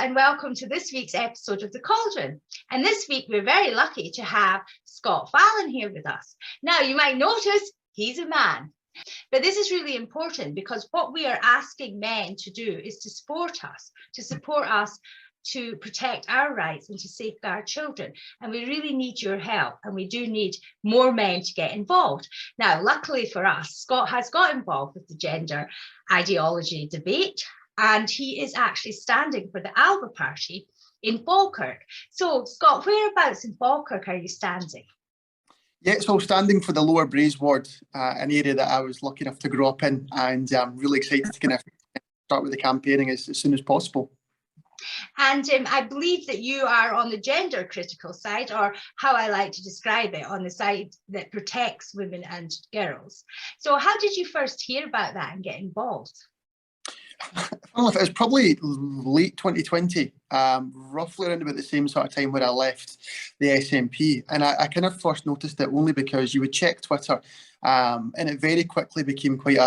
and welcome to this week's episode of The Cauldron. And this week we're very lucky to have Scott Fallon here with us. Now you might notice he's a man, but this is really important because what we are asking men to do is to support us to protect our rights and to safeguard children. And we really need your help, and we do need more men to get involved. Now, luckily for us, Scott has got involved with the gender ideology debate, and he is actually standing for the Alba Party in Falkirk. So, Scott, whereabouts in Falkirk are you standing? Yeah, so standing for the Lower Braes ward, an area that I was lucky enough to grow up in, and I'm really excited to kind of start with the campaigning as soon as possible. And I believe that you are on the gender critical side, or how I like to describe it, on the side that protects women and girls. So how did you first hear about that and get involved? Well, it was probably late 2020, roughly around about the same sort of time when I left the SNP. And I kind of first noticed it only because you would check Twitter, and it very quickly became quite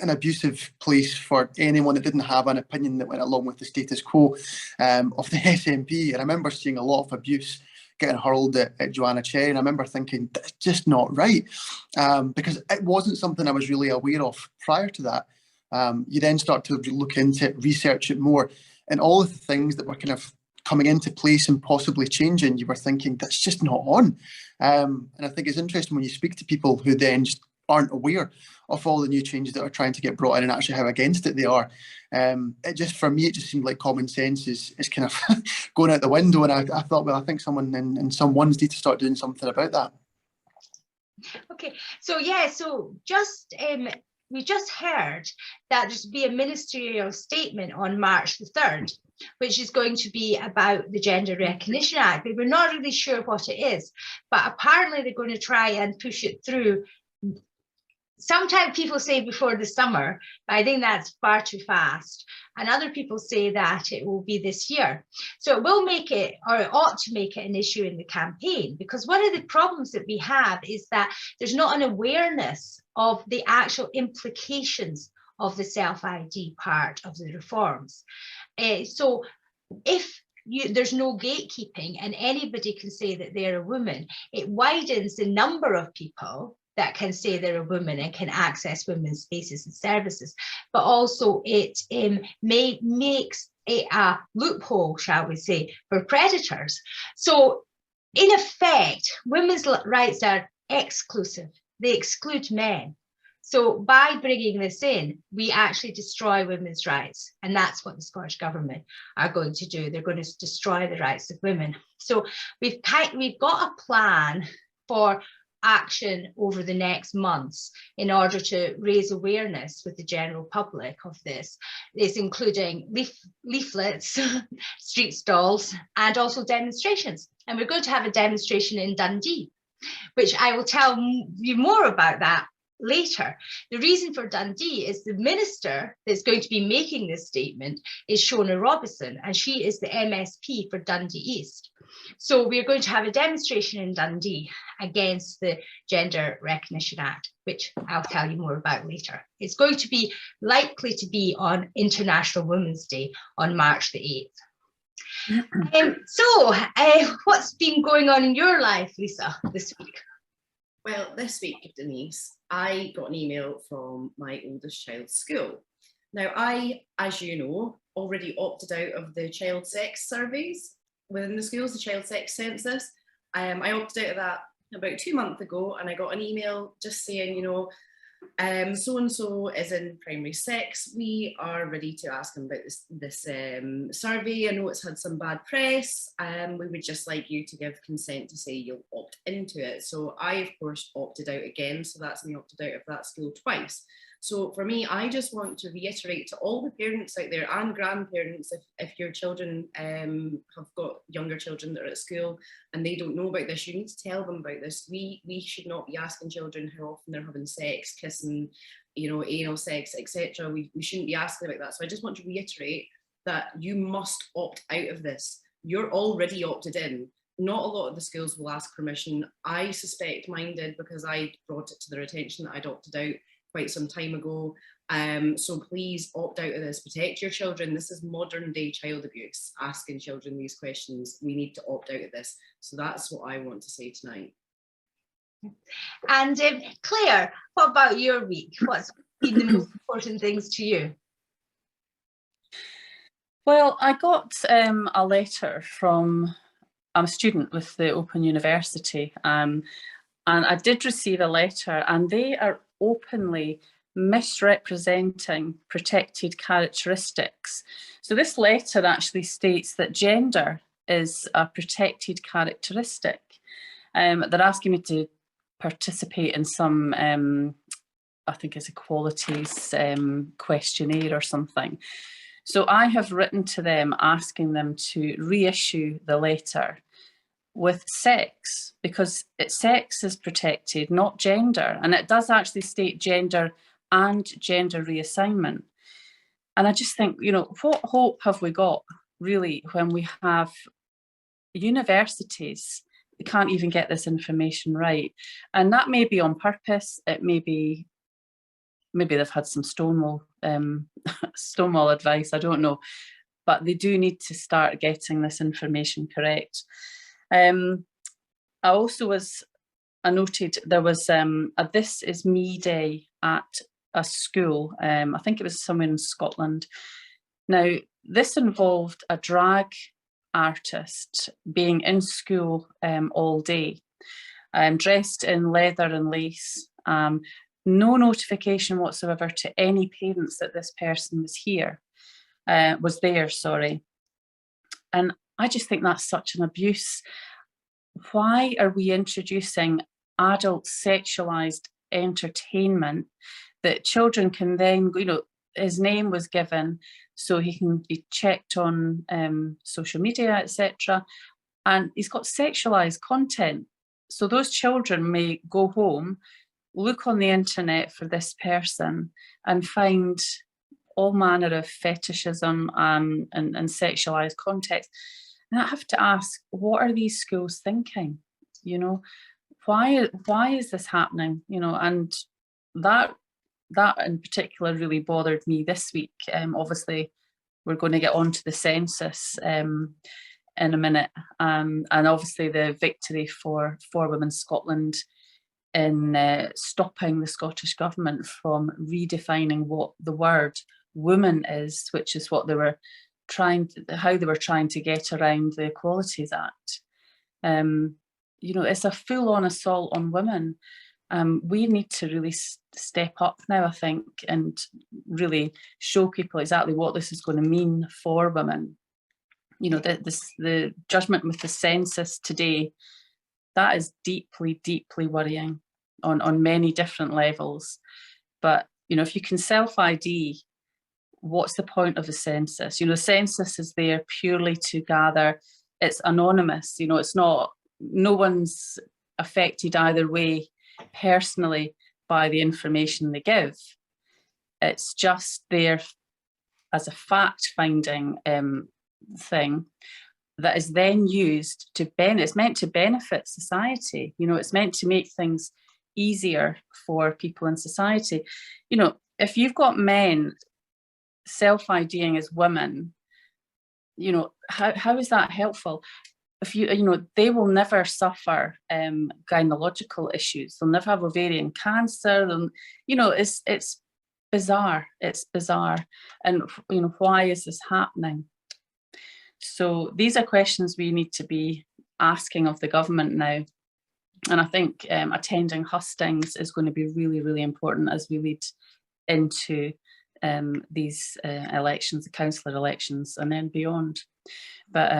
an abusive place for anyone that didn't have an opinion that went along with the status quo of the SNP. And I remember seeing a lot of abuse getting hurled at Joanna Cherry, and I remember thinking, that's just not right, because it wasn't something I was really aware of prior to that. You then start to look into it, research it more, and all of the things that were kind of coming into place and possibly changing, you were thinking, that's just not on. And I think it's interesting when you speak to people who then just aren't aware of all the new changes that are trying to get brought in and actually how against it they are. It just, for me, it just seemed like common sense is kind of going out the window. And I thought, well, I think someone and some ones need to start doing something about that. Okay, so yeah, so just we just heard that there's be a ministerial statement on March the 3rd, which is going to be about the Gender Recognition Act, but we're not really sure what it is. But apparently they're going to try and push it through. Sometimes people say before the summer, but I think that's far too fast. And other people say that it will be this year. So it will make it, or it ought to make it, an issue in the campaign, because one of the problems that we have is that there's not an awareness of the actual implications of the self-ID part of the reforms. So if there's no gatekeeping and anybody can say that they're a woman, it widens the number of people that can say they're a woman and can access women's spaces and services, but also it makes it a loophole, shall we say, for predators. So in effect, women's rights are exclusive. They exclude men. So by bringing this in, we actually destroy women's rights. And that's what the Scottish Government are going to do. They're going to destroy the rights of women. So we've got a plan for action over the next months in order to raise awareness with the general public of this. It's including leaflets, street stalls, and also demonstrations. And we're going to have a demonstration in Dundee, which I will tell you more about that later. The reason for Dundee is the minister that's going to be making this statement is Shona Robison, and she is the MSP for Dundee East. So we're going to have a demonstration in Dundee against the Gender Recognition Act, which I'll tell you more about later. It's going to be likely to be on International Women's Day on March the 8th. So what's been going on in your life, Lisa, this week? Well, this week, Denise, I got an email from my oldest child's school. Now, I, as you know, already opted out of the child sex surveys within the schools, the child sex census. I opted out of that about 2 months ago, and I got an email just saying, you know, so-and-so is in primary 6. We are ready to ask him about this survey. I know it's had some bad press. We would just like you to give consent to say you'll opt into it. So I, of course, opted out again. So that's me opted out of that school twice. So for me, I just want to reiterate to all the parents out there and grandparents, if your children have got younger children that are at school and they don't know about this, you need to tell them about this. We should not be asking children how often they're having sex, kissing, you know, anal sex, etc. We shouldn't be asking about that. So I just want to reiterate that you must opt out of this. You're already opted in. Not a lot of the schools will ask permission. I suspect mine did because I brought it to their attention that I'd opted out quite some time ago. So please opt out of this, protect your children. This is modern day child abuse, asking children these questions. We need to opt out of this. So that's what I want to say tonight. And Claire, what about your week? What's been the most important things to you? Well, I got a letter from a student with the Open University, and I did receive a letter, and they are openly misrepresenting protected characteristics. So this letter actually states that gender is a protected characteristic. They're asking me to participate in some, I think it's equalities questionnaire or something. So I have written to them asking them to reissue the letter with sex, because sex is protected, not gender. And it does actually state gender and gender reassignment. And I just think, you know, what hope have we got really when we have universities that can't even get this information right? And that may be on purpose. It may be, maybe they've had some Stonewall advice, I don't know, but they do need to start getting this information correct. I also I noted there was a This Is Me Day at a school, I think it was somewhere in Scotland. Now, this involved a drag artist being in school all day, dressed in leather and lace, no notification whatsoever to any parents that this person was there, sorry. And I just think that's such an abuse. Why are we introducing adult sexualized entertainment that children can then, you know, his name was given so he can be checked on social media, etc. And he's got sexualized content. So those children may go home, look on the internet for this person and find all manner of fetishism and sexualized context. And I have to ask, what are these schools thinking? You know, why is this happening? You know, and that in particular really bothered me this week. Obviously, we're going to get on to the census in a minute, and obviously the victory for Women Scotland in stopping the Scottish Government from redefining what the word woman is, which is what they were how they were trying to get around the Equalities Act. You know, it's a full-on assault on women. We need to really step up now, I think, and really show people exactly what this is going to mean for women. You know, the judgment with the census today, that is deeply, deeply worrying on many different levels. But, you know, if you can self-ID, what's the point of the census? You know, the census is there purely to gather, it's anonymous, you know, it's not, no one's affected either way personally by the information they give. It's just there as a fact-finding thing that is then used to it's meant to benefit society. You know, it's meant to make things easier for people in society. You know, if you've got men self-IDing as women, you know, how is that helpful? If you know, they will never suffer gynecological issues. They'll never have ovarian cancer. You know, it's bizarre. It's bizarre. And, you know, why is this happening? So these are questions we need to be asking of the government now. And I think attending hustings is going to be really, really important as we lead into these elections, the councillor elections, and then beyond. But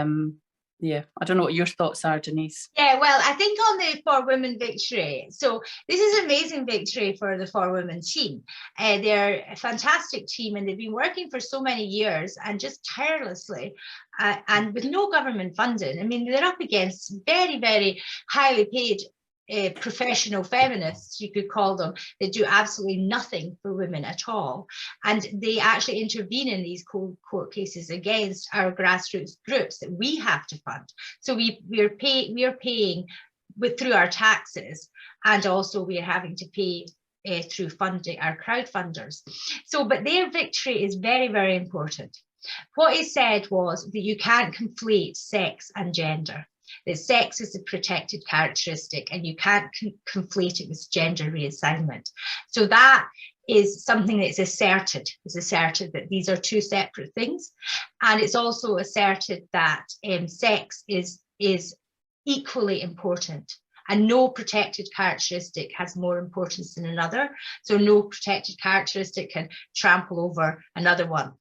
yeah, I don't know what your thoughts are, Denise. Yeah, well, I think on the For Women victory, so this is an amazing victory for the For Women team. They're a fantastic team and they've been working for so many years and just tirelessly and with no government funding. I mean, they're up against very, very highly paid professional feminists, you could call them, that do absolutely nothing for women at all. And they actually intervene in these court cases against our grassroots groups that we have to fund. So we are paying through our taxes, and also we are having to pay through funding, our crowdfunders. So, but their victory is very, very important. What it said was that you can't conflate sex and gender, that sex is a protected characteristic and you can't conflate it with gender reassignment. So that is something that's asserted. It's asserted that these are two separate things. And it's also asserted that sex is equally important. And no protected characteristic has more importance than another. So no protected characteristic can trample over another one.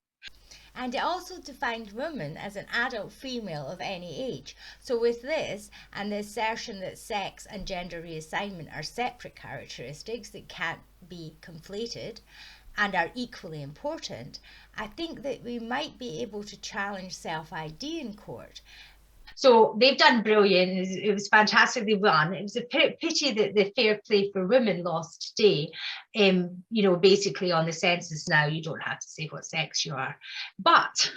And it also defined woman as an adult female of any age. So with this and the assertion that sex and gender reassignment are separate characteristics that can't be conflated and are equally important, I think that we might be able to challenge self-ID in court. So they've done brilliant. It was fantastically run. It was a pity that the Fair Play for Women lost today. Basically on the census now, you don't have to say what sex you are. But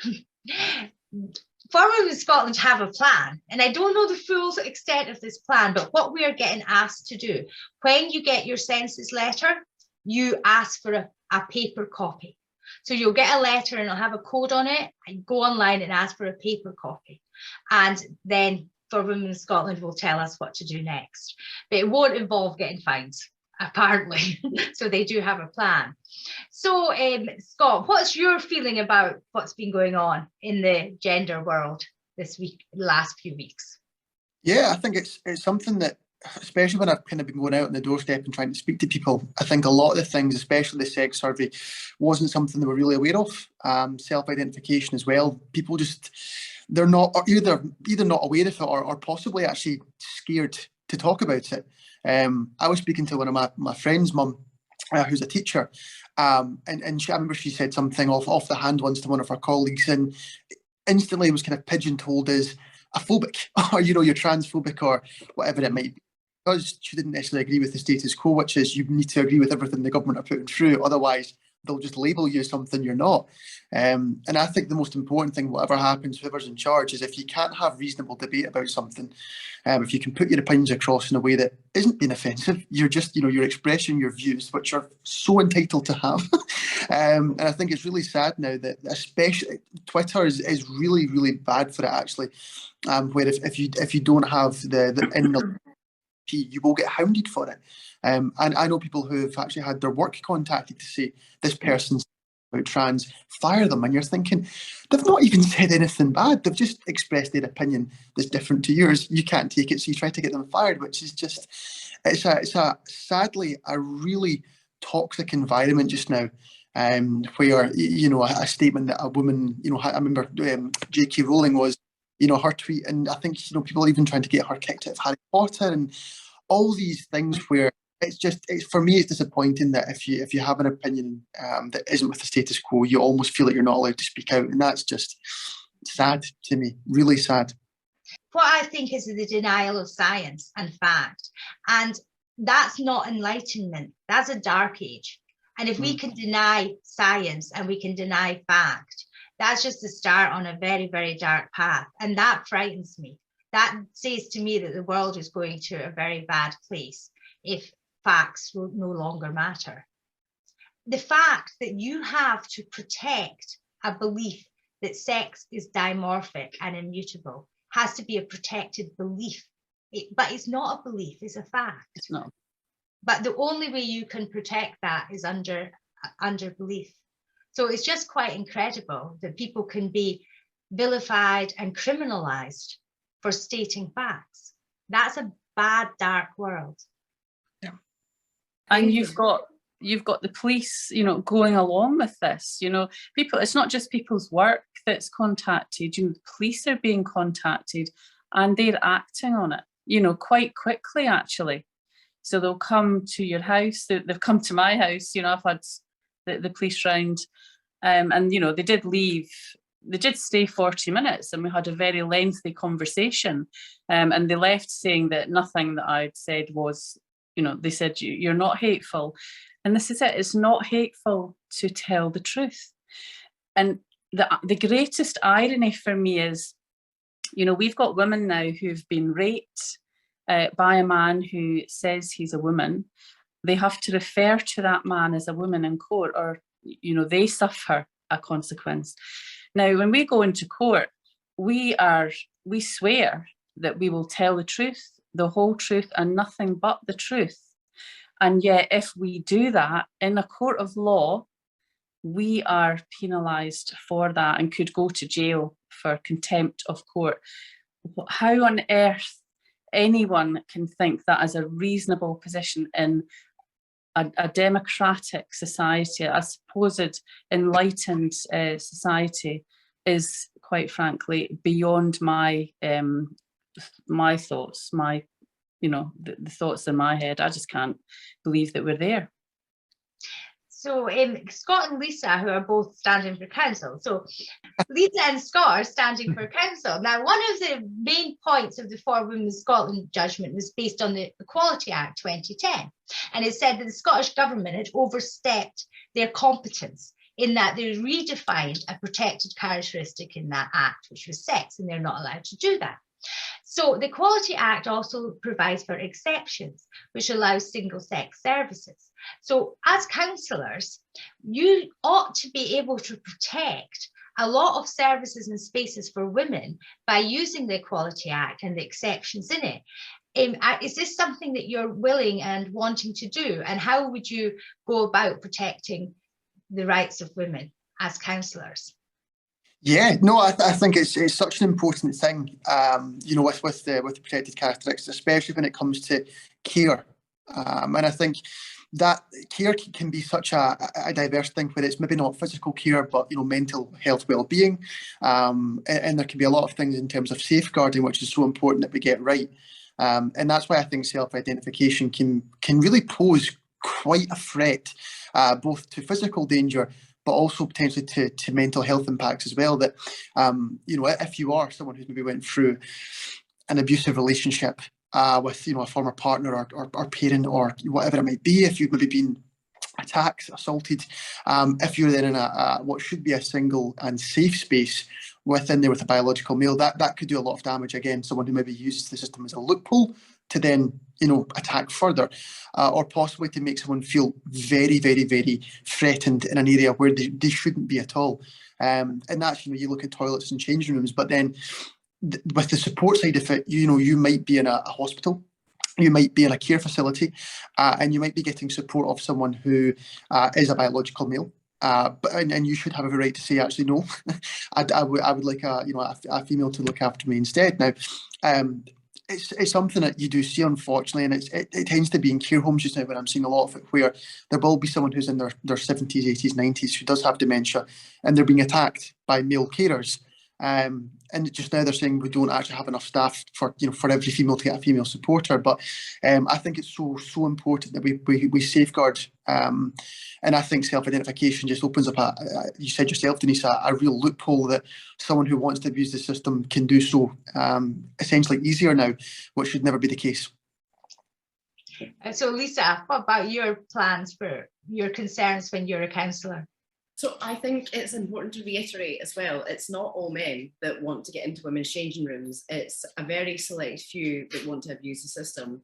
for Women in Scotland have a plan, and I don't know the full extent of this plan, but what we are getting asked to do, when you get your census letter, you ask for a paper copy. So you'll get a letter and it'll have a code on it, and go online and ask for a paper copy. And then For Women in Scotland will tell us what to do next. But it won't involve getting fines, apparently. So they do have a plan. So Scott, what's your feeling about what's been going on in the gender world this week, last few weeks? Yeah, I think it's something that, especially when I've kind of been going out on the doorstep and trying to speak to people, I think a lot of the things, especially the sex survey, wasn't something they were really aware of. Self-identification as well. People just, they're not either not aware of it or possibly actually scared to talk about it. I was speaking to one of my friend's mum, who's a teacher, and I remember she said something off the hand once to one of her colleagues, and instantly was kind of pigeon-toed as a phobic, or you're transphobic or whatever it might be, because she didn't necessarily agree with the status quo, which is you need to agree with everything the government are putting through, otherwise they'll just label you as something you're not. And I think the most important thing, whatever happens, whoever's in charge, is if you can't have reasonable debate about something, if you can put your opinions across in a way that isn't being offensive, you're just, you're expressing your views, which are so entitled to have. And I think it's really sad now that especially Twitter is really, really bad for it, actually. Where if you don't have the you will get hounded for it. And I know people who have actually had their work contacted to say this person's about trans, fire them, and you're thinking they've not even said anything bad, they've just expressed their opinion that's different to yours. You can't take it, so you try to get them fired, which is just, it's a sadly a really toxic environment just now. Where a statement that a woman, I remember J.K. Rowling was, her tweet, and I think people are even trying to get her kicked out of Harry Potter and all these things where it's for me it's disappointing that if you have an opinion that isn't with the status quo, you almost feel like you're not allowed to speak out, and that's just sad to me, really sad. What I think is the denial of science and fact, and that's not enlightenment, that's a dark age. And if we can deny science and we can deny fact, that's just the start on a very, very dark path. And that frightens me. That says to me that the world is going to a very bad place if facts will no longer matter. The fact that you have to protect a belief that sex is dimorphic and immutable has to be a protected belief. But it's not a belief, it's a fact. It's not. But the only way you can protect that is under belief. So it's just quite incredible that people can be vilified and criminalized for stating facts. That's a bad, dark world. Yeah. And you've got the police, going along with this. People. It's not just people's work that's contacted. The police are being contacted, and they're acting on it. Quite quickly, actually. So they'll come to your house. They've come to my house. I've had the police round, and they did leave. They did stay 40 minutes, and we had a very lengthy conversation. And they left saying that nothing that I'd said was, they said you're not hateful, and this is it. It's not hateful to tell the truth. And the greatest irony for me is, we've got women now who've been raped by a man who says he's a woman, they have to refer to that man as a woman in court, or, you know, they suffer a consequence. Now, when we go into court, we swear that we will tell the truth, the whole truth, and nothing but the truth. And yet, if we do that in a court of law, we are penalised for that and could go to jail for contempt of court. How on earth anyone can think that is a reasonable position in a democratic society, a supposed enlightened society, is quite frankly beyond my my thoughts, my, you know, the thoughts in my head. I just can't believe that we're there. So Scott and Lisa, who are both standing for council. So Lisa and Scott are standing for council. Now, one of the main points of the For Women in Scotland judgment was based on the Equality Act 2010. And it said that the Scottish government had overstepped their competence in that they redefined a protected characteristic in that act, which was sex, and they're not allowed to do that. So the Equality Act also provides for exceptions, which allows single-sex services. So as councillors, you ought to be able to protect a lot of services and spaces for women by using the Equality Act and the exceptions in it. Is this something that you're willing and wanting to do? And how would you go about protecting the rights of women as councillors? Yeah, no, I think it's such an important thing, you know, with the protected characteristics, especially when it comes to care. And I think that care can be such a diverse thing, where it's maybe not physical care, but, you know, mental health well-being. And there can be a lot of things in terms of safeguarding, which is so important that we get right. And that's why I think self-identification can really pose quite a threat, both to physical danger, but also potentially to mental health impacts as well. That, you know, if you are someone who's maybe went through an abusive relationship with, you know, a former partner or parent or whatever it might be, if you've maybe been attacked, assaulted, if you're then in what should be a single and safe space within there with a biological male, that could do a lot of damage. Again, someone who maybe uses the system as a loophole to then, you know, attack further, or possibly to make someone feel very, very, very threatened in an area where they shouldn't be at all. And that's, you know, you look at toilets and changing rooms, but then with the support side of it, you know, you might be in a hospital, you might be in a care facility, and you might be getting support of someone who is a biological male. And you should have every right to say, actually, no, I would like a female to look after me instead. Now, it's something that you do see, unfortunately, and it tends to be in care homes just now, when I'm seeing a lot of it, where there will be someone who's in their 70s, 80s, 90s who does have dementia, and they're being attacked by male carers. And just now they're saying we don't actually have enough staff for, you know, for every female to get a female supporter. But I think it's so important that we safeguard. And I think self-identification just opens up you said yourself, Denise, a real loophole that someone who wants to abuse the system can do so essentially easier now, which should never be the case. So Lisa, what about your plans for your concerns when you're a councillor? So I think it's important to reiterate as well, it's not all men that want to get into women's changing rooms. It's a very select few that want to abuse the system.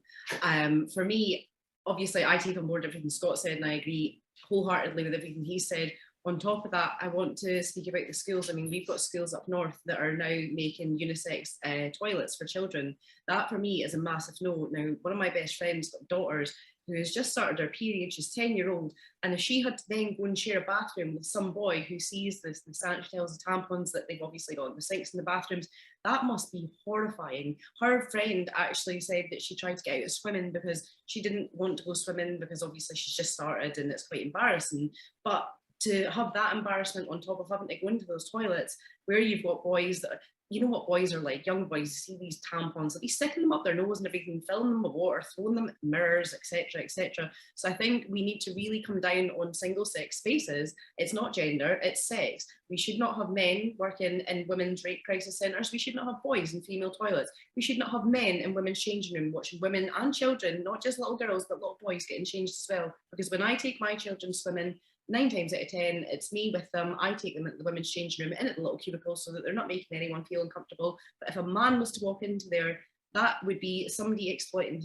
For me, obviously, I take on board everything Scott said, and I agree wholeheartedly with everything he said. On top of that, I want to speak about the schools. I mean, we've got schools up north that are now making unisex toilets for children. That for me is a massive no. Now, one of my best friends' daughters, who has just started her period, she's 10-year-old, and if she had to then go and share a bathroom with some boy who sees the sanitary towels, the tampons that they've obviously got in the sinks in the bathrooms, that must be horrifying. Her friend actually said that she tried to get out of swimming because she didn't want to go swimming because obviously she's just started and it's quite embarrassing. But to have that embarrassment on top of having to go into those toilets where you've got boys that, you know what boys are like, young boys, see these tampons, they'll be sticking them up their nose and everything, filling them with water, throwing them at mirrors, etc., etc. So I think we need to really come down on single-sex spaces. It's not gender, it's sex. We should not have men working in women's rape crisis centres. We should not have boys in female toilets. We should not have men in women's changing room watching women and children, not just little girls, but little boys getting changed as well. Because when I take my children swimming, 9 times out of 10, it's me with them. I take them into the women's changing room in at the little cubicle so that they're not making anyone feel uncomfortable. But if a man was to walk into there, that would be somebody exploiting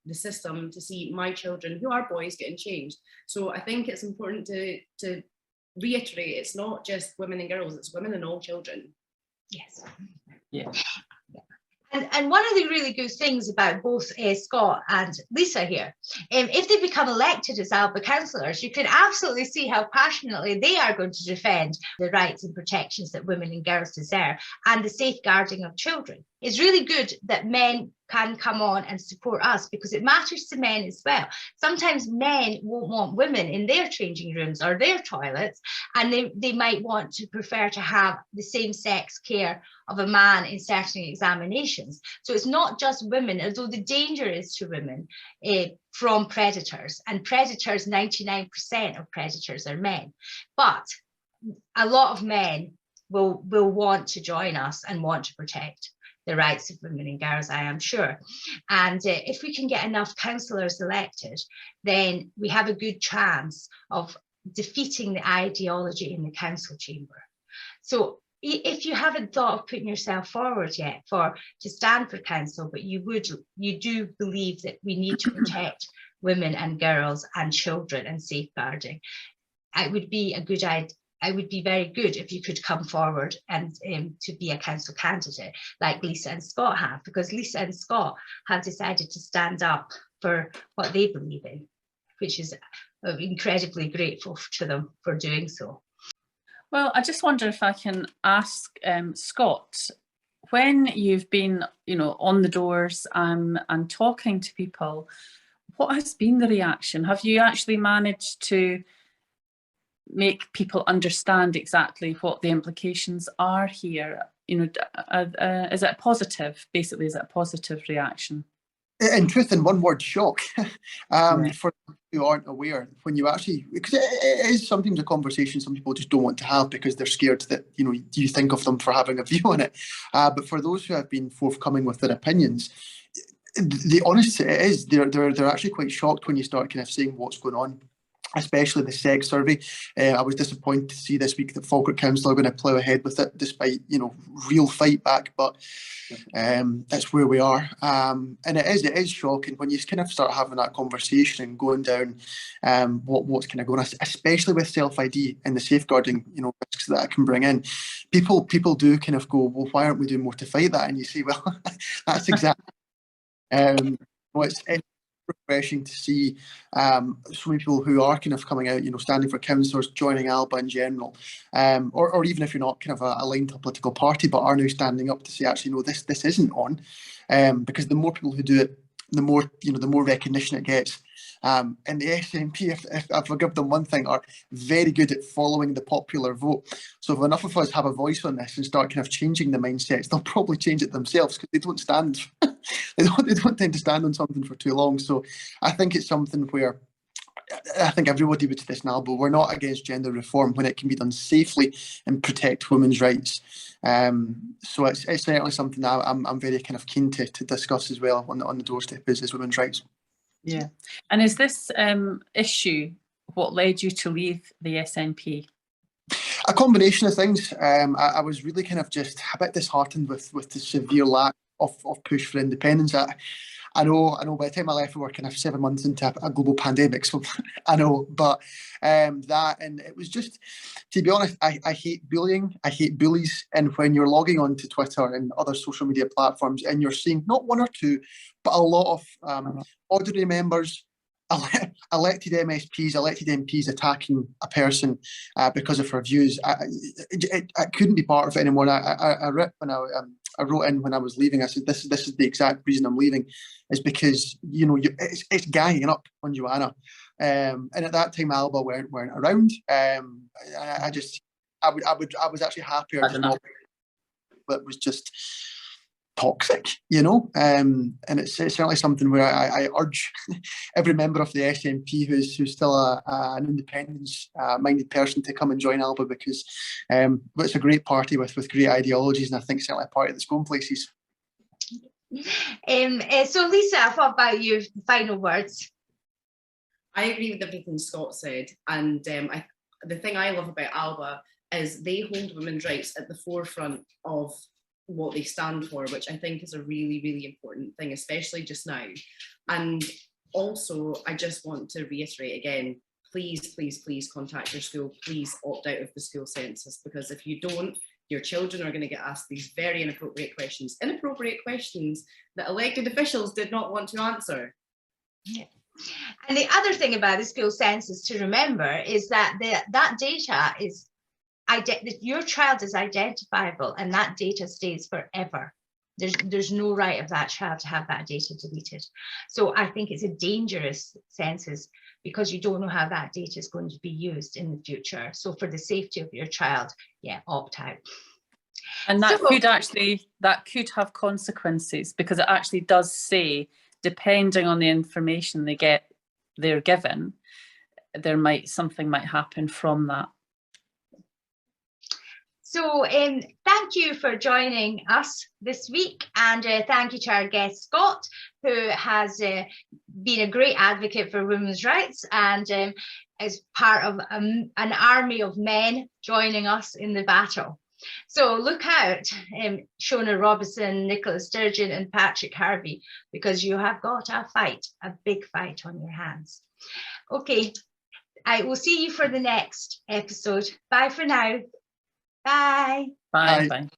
the system to see my children, who are boys, getting changed. So I think it's important to reiterate, it's not just women and girls, it's women and all children. Yes. Yeah. And one of the really good things about both Scott and Lisa here, if they become elected as Alba councillors, you can absolutely see how passionately they are going to defend the rights and protections that women and girls deserve and the safeguarding of children. It's really good that men can come on and support us because it matters to men as well. Sometimes men won't want women in their changing rooms or their toilets, and they might want to prefer to have the same sex care of a man in certain examinations. So it's not just women, although the danger is to women from predators, and predators, 99% of predators are men. But a lot of men will want to join us and want to protect the rights of women and girls, I am sure. And if we can get enough councillors elected, then we have a good chance of defeating the ideology in the council chamber. So if you haven't thought of putting yourself forward yet to stand for council, but you do believe that we need to protect women and girls and children and safeguarding, it would be a good idea. It would be very good if you could come forward and to be a council candidate like Lisa and Scott have, because Lisa and Scott have decided to stand up for what they believe in, which is incredibly grateful to them for doing so. Well, I just wonder if I can ask Scott, when you've been, on the doors and talking to people, what has been the reaction? Have you actually managed to make people understand exactly what the implications are here? Is it positive? Basically, is it a positive reaction? In truth, in one word, shock. Yeah. For those who aren't aware, when you actually, because it is sometimes a conversation some people just don't want to have because they're scared that you think of them for having a view on it. But for those who have been forthcoming with their opinions, the honest it is they're actually quite shocked when you start kind of saying what's going on. Especially the sex survey. I was disappointed to see this week that Falkirk Council are going to plough ahead with it, despite real fight back. But that's where we are, and it is shocking when you kind of start having that conversation and going down what's kind of going on, especially with self-ID and the safeguarding risks that it can bring in. People do kind of go, well, why aren't we doing more to fight that? And you say, well, that's exactly. It's refreshing to see so many people who are kind of coming out, standing for councillors, joining Alba in general, or even if you're not kind of aligned to a political party, but are now standing up to say, actually, no, this isn't on, because the more people who do it, the more recognition it gets. And the SNP, if I give them one thing, are very good at following the popular vote. So if enough of us have a voice on this and start kind of changing the mindsets, they'll probably change it themselves because they don't stand. They don't tend to stand on something for too long. So I think it's something where I think everybody would say this now, but we're not against gender reform when it can be done safely and protect women's rights. So it's certainly something that I'm very kind of keen to discuss as well on the doorstep is women's rights. Yeah. And is this issue what led you to leave the SNP? A combination of things. I was really kind of just a bit disheartened with the severe lack of push for independence. I know by the time I left, we were kind of 7 months into a global pandemic, so I know, but that, and it was just, to be honest, I hate bullying, I hate bullies, and when you're logging onto Twitter and other social media platforms and you're seeing not one or two, but a lot of ordinary members, elected MSPs, elected MPs attacking a person because of her views, I couldn't be part of it anymore. I wrote in when I was leaving. I said, "This is the exact reason I'm leaving, is because it's ganging up on Joanna." And at that time, Alba weren't around. I was actually happier just not. But it was just toxic, and it's certainly something where I urge every member of the SNP who's still an independence-minded person to come and join Alba, because it's a great party with great ideologies, and I think certainly a party that's going places. So Lisa, what about your final words? I agree with everything Scott said, and the thing I love about Alba is they hold women's rights at the forefront of what they stand for, which I think is a really, really important thing, especially just now. And also, I just want to reiterate again, please, please, please contact your school. Please opt out of the school census, because if you don't, your children are going to get asked these very inappropriate questions that elected officials did not want to answer. Yeah. And the other thing about the school census to remember is that that data is, your child is identifiable, and that data stays forever. There's no right of that child to have that data deleted. So I think it's a dangerous census, because you don't know how that data is going to be used in the future. So for the safety of your child, yeah, opt out. And that could have consequences, because it actually does say, depending on the information they're given, something might happen from that. So thank you for joining us this week, and thank you to our guest Scott, who has been a great advocate for women's rights, and is part of an army of men joining us in the battle. So look out, Shona Robinson, Nicola Sturgeon and Patrick Harvey, because you have got a big fight on your hands. Okay, I will see you for the next episode. Bye for now. Bye. Bye. Bye. Bye.